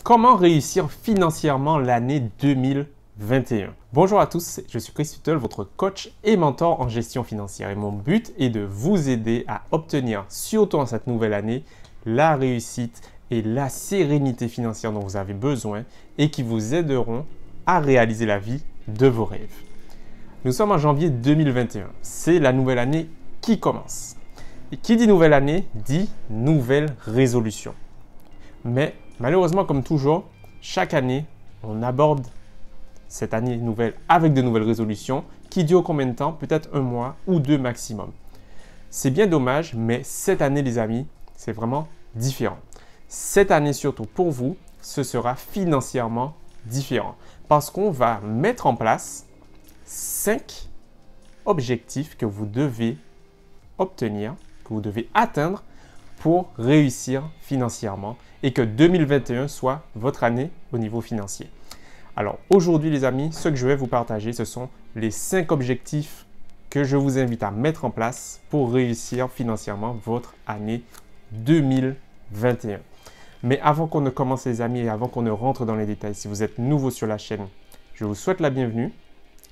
Comment réussir financièrement l'année 2021? Bonjour à tous, je suis Chris Tuttle, votre coach et mentor en gestion financière. Et mon but est de vous aider à obtenir, surtout en cette nouvelle année, la réussite et la sérénité financière dont vous avez besoin et qui vous aideront à réaliser la vie de vos rêves. Nous sommes en janvier 2021. C'est la nouvelle année qui commence. Et qui dit nouvelle année dit nouvelle résolution. Mais malheureusement, comme toujours, chaque année, on aborde cette année nouvelle avec de nouvelles résolutions qui durent combien de temps? Peut-être un mois ou deux maximum. C'est bien dommage, mais cette année, les amis, c'est vraiment différent. Cette année, surtout pour vous, ce sera financièrement différent parce qu'on va mettre en place 5 objectifs que vous devez obtenir, que vous devez atteindre pour réussir financièrement et que 2021 soit votre année au niveau financier. Alors aujourd'hui les amis, ce que je vais vous partager, ce sont les 5 objectifs que je vous invite à mettre en place pour réussir financièrement votre année 2021. Mais avant qu'on ne commence les amis et avant qu'on ne rentre dans les détails, si vous êtes nouveau sur la chaîne, je vous souhaite la bienvenue.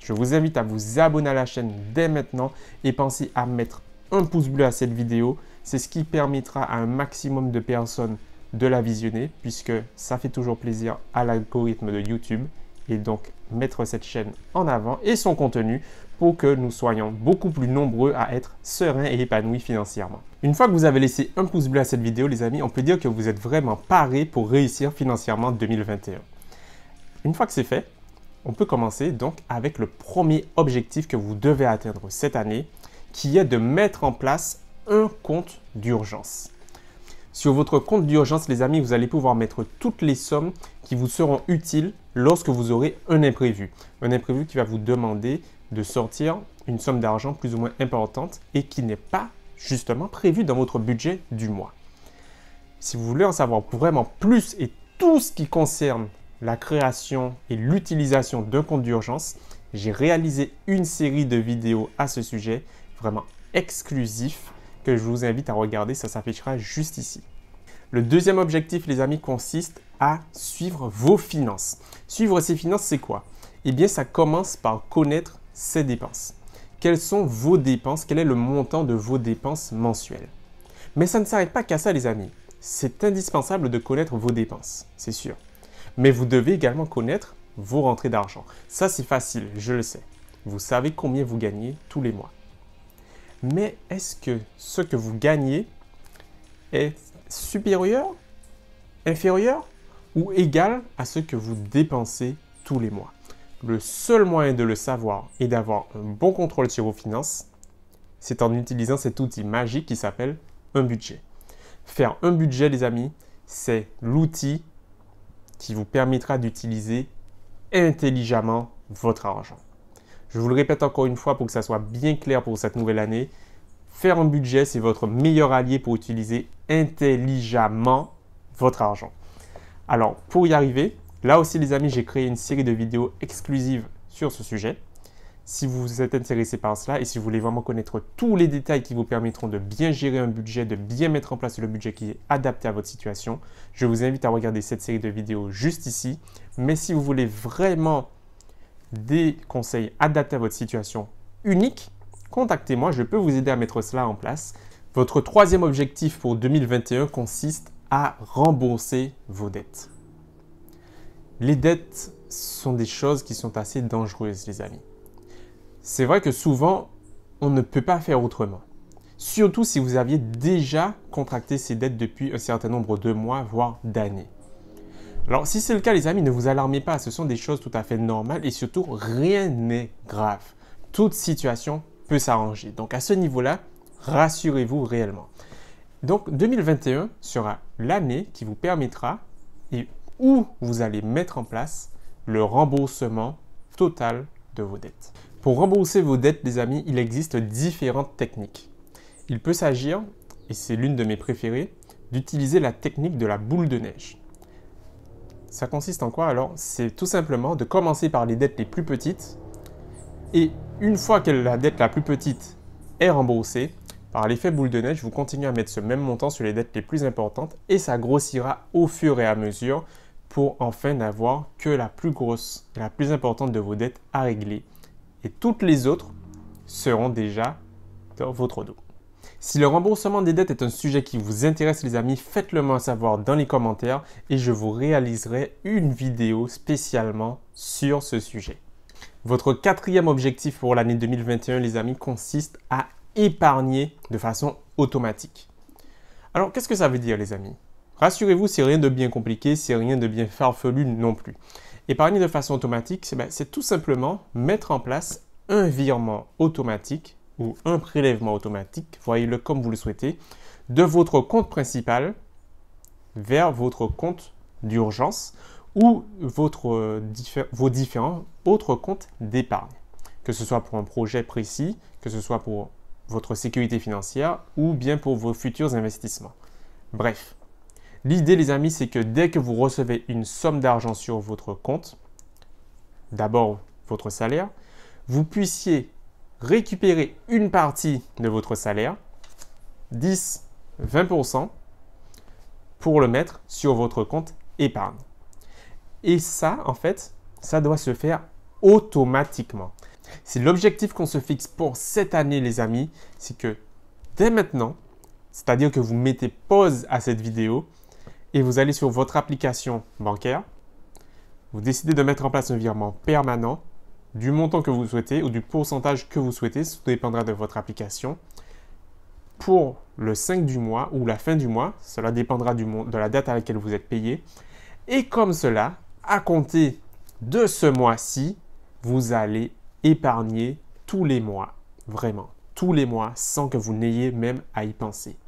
Je vous invite à vous abonner à la chaîne dès maintenant et pensez à mettre un pouce bleu à cette vidéo. C'est ce qui permettra à un maximum de personnes de la visionner puisque ça fait toujours plaisir à l'algorithme de YouTube et donc mettre cette chaîne en avant et son contenu pour que nous soyons beaucoup plus nombreux à être sereins et épanouis financièrement. Une fois que vous avez laissé un pouce bleu à cette vidéo, les amis, on peut dire que vous êtes vraiment parés pour réussir financièrement 2021. Une fois que c'est fait, on peut commencer donc avec le premier objectif que vous devez atteindre cette année qui est de mettre en place un compte d'urgence. Sur votre compte d'urgence, les amis, vous allez pouvoir mettre toutes les sommes qui vous seront utiles lorsque vous aurez un imprévu. Un imprévu qui va vous demander de sortir une somme d'argent plus ou moins importante et qui n'est pas justement prévue dans votre budget du mois. Si vous voulez en savoir vraiment plus et tout ce qui concerne la création et l'utilisation d'un compte d'urgence, j'ai réalisé une série de vidéos à ce sujet, vraiment exclusif, que je vous invite à regarder, ça s'affichera juste ici. Le deuxième objectif, les amis, consiste à suivre vos finances. Suivre ses finances, c'est quoi? Eh bien, ça commence par connaître ses dépenses. Quelles sont vos dépenses? Quel est le montant de vos dépenses mensuelles? Mais ça ne s'arrête pas qu'à ça, les amis. C'est indispensable de connaître vos dépenses, c'est sûr. Mais vous devez également connaître vos rentrées d'argent. Ça, c'est facile, je le sais. Vous savez combien vous gagnez tous les mois. Mais est-ce que ce que vous gagnez est supérieur, inférieur ou égal à ce que vous dépensez tous les mois? Le seul moyen de le savoir et d'avoir un bon contrôle sur vos finances, c'est en utilisant cet outil magique qui s'appelle un budget. Faire un budget, les amis, c'est l'outil qui vous permettra d'utiliser intelligemment votre argent. Je vous le répète encore une fois pour que ça soit bien clair pour cette nouvelle année. Faire un budget, c'est votre meilleur allié pour utiliser intelligemment votre argent. Alors, pour y arriver, là aussi les amis, j'ai créé une série de vidéos exclusives sur ce sujet. Si vous êtes intéressé par cela et si vous voulez vraiment connaître tous les détails qui vous permettront de bien gérer un budget, de bien mettre en place le budget qui est adapté à votre situation, je vous invite à regarder cette série de vidéos juste ici. Mais si vous voulez vraiment des conseils adaptés à votre situation unique, contactez-moi, je peux vous aider à mettre cela en place. Votre troisième objectif pour 2021 consiste à rembourser vos dettes. Les dettes sont des choses qui sont assez dangereuses, les amis. C'est vrai que souvent, on ne peut pas faire autrement. Surtout si vous aviez déjà contracté ces dettes depuis un certain nombre de mois, voire d'années. Alors, si c'est le cas, les amis, ne vous alarmez pas. Ce sont des choses tout à fait normales et surtout, rien n'est grave. Toute situation peut s'arranger. Donc, à ce niveau-là, rassurez-vous réellement. Donc, 2021 sera l'année qui vous permettra et où vous allez mettre en place le remboursement total de vos dettes. Pour rembourser vos dettes, les amis, il existe différentes techniques. Il peut s'agir, et c'est l'une de mes préférées, d'utiliser la technique de la boule de neige. Ça consiste en quoi alors? C'est tout simplement de commencer par les dettes les plus petites et une fois que la dette la plus petite est remboursée, par l'effet boule de neige, vous continuez à mettre ce même montant sur les dettes les plus importantes et ça grossira au fur et à mesure pour enfin n'avoir que la plus grosse et la plus importante de vos dettes à régler. Et toutes les autres seront déjà dans votre dos. Si le remboursement des dettes est un sujet qui vous intéresse les amis, faites-le moi savoir dans les commentaires et je vous réaliserai une vidéo spécialement sur ce sujet. Votre quatrième objectif pour l'année 2021 les amis consiste à épargner de façon automatique. Alors qu'est-ce que ça veut dire les amis? Rassurez-vous, c'est rien de bien compliqué, c'est rien de bien farfelu non plus. Épargner de façon automatique, c'est tout simplement mettre en place un virement automatique ou un prélèvement automatique, voyez-le comme vous le souhaitez, de votre compte principal vers votre compte d'urgence ou vos différents autres comptes d'épargne. Que ce soit pour un projet précis, que ce soit pour votre sécurité financière ou bien pour vos futurs investissements. Bref, l'idée les amis, c'est que dès que vous recevez une somme d'argent sur votre compte, d'abord votre salaire, vous puissiez récupérer une partie de votre salaire, 10-20%, pour le mettre sur votre compte épargne. Et ça, en fait, ça doit se faire automatiquement. C'est l'objectif qu'on se fixe pour cette année, les amis, c'est que dès maintenant, c'est-à-dire que vous mettez pause à cette vidéo et vous allez sur votre application bancaire, vous décidez de mettre en place un virement permanent du montant que vous souhaitez ou du pourcentage que vous souhaitez, ça dépendra de votre application, pour le 5 du mois ou la fin du mois, cela dépendra de la date à laquelle vous êtes payé. Et comme cela, à compter de ce mois-ci, vous allez épargner tous les mois, vraiment, tous les mois, sans que vous n'ayez même à y penser.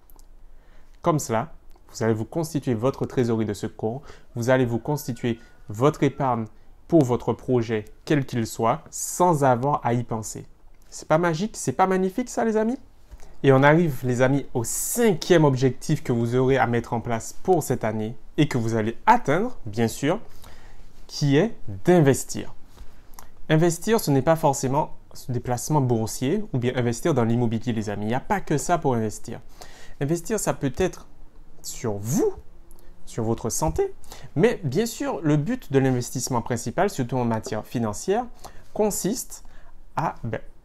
Comme cela, vous allez vous constituer votre trésorerie de secours, vous allez vous constituer votre épargne pour votre projet, quel qu'il soit, sans avoir à y penser. C'est pas magique? C'est pas magnifique ça les amis? Et on arrive les amis au cinquième objectif que vous aurez à mettre en place pour cette année et que vous allez atteindre, bien sûr, qui est d'investir. Investir, ce n'est pas forcément des placements boursiers ou bien investir dans l'immobilier les amis. Il n'y a pas que ça pour investir. Investir, ça peut être sur vous, sur votre santé. Mais bien sûr, le but de l'investissement principal, surtout en matière financière, consiste à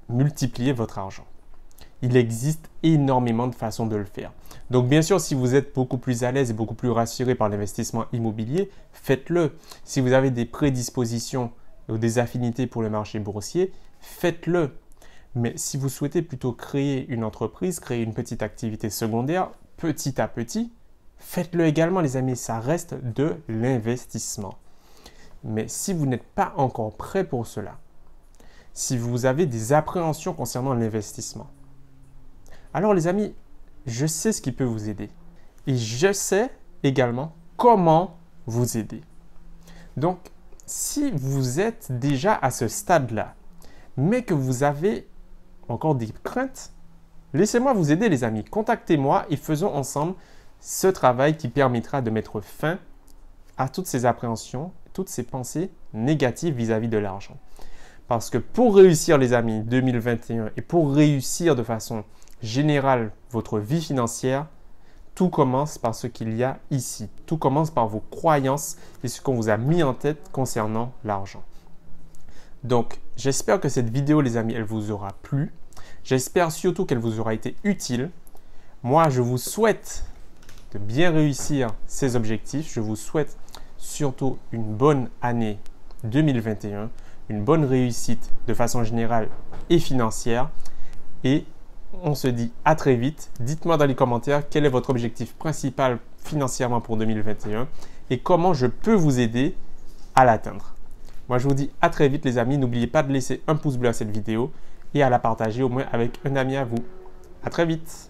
multiplier votre argent. Il existe énormément de façons de le faire. Donc bien sûr, si vous êtes beaucoup plus à l'aise et beaucoup plus rassuré par l'investissement immobilier, faites-le. Si vous avez des prédispositions ou des affinités pour le marché boursier, faites-le. Mais si vous souhaitez plutôt créer une entreprise, créer une petite activité secondaire, petit à petit, faites-le également les amis, ça reste de l'investissement. Mais si vous n'êtes pas encore prêt pour cela, si vous avez des appréhensions concernant l'investissement, alors les amis, je sais ce qui peut vous aider. Et je sais également comment vous aider. Donc, si vous êtes déjà à ce stade-là, mais que vous avez encore des craintes, laissez-moi vous aider les amis. Contactez-moi et faisons ensemble ce travail qui permettra de mettre fin à toutes ces appréhensions, toutes ces pensées négatives vis-à-vis de l'argent. Parce que pour réussir les amis 2021 et pour réussir de façon générale votre vie financière, tout commence par ce qu'il y a ici. Tout commence par vos croyances et ce qu'on vous a mis en tête concernant l'argent. Donc, j'espère que cette vidéo, les amis, elle vous aura plu. J'espère surtout qu'elle vous aura été utile. Moi, je vous souhaite de bien réussir ces objectifs. Je vous souhaite surtout une bonne année 2021, une bonne réussite de façon générale et financière. Et on se dit à très vite. Dites-moi dans les commentaires quel est votre objectif principal financièrement pour 2021 et comment je peux vous aider à l'atteindre. Moi, je vous dis à très vite les amis. N'oubliez pas de laisser un pouce bleu à cette vidéo et à la partager au moins avec un ami à vous. À très vite.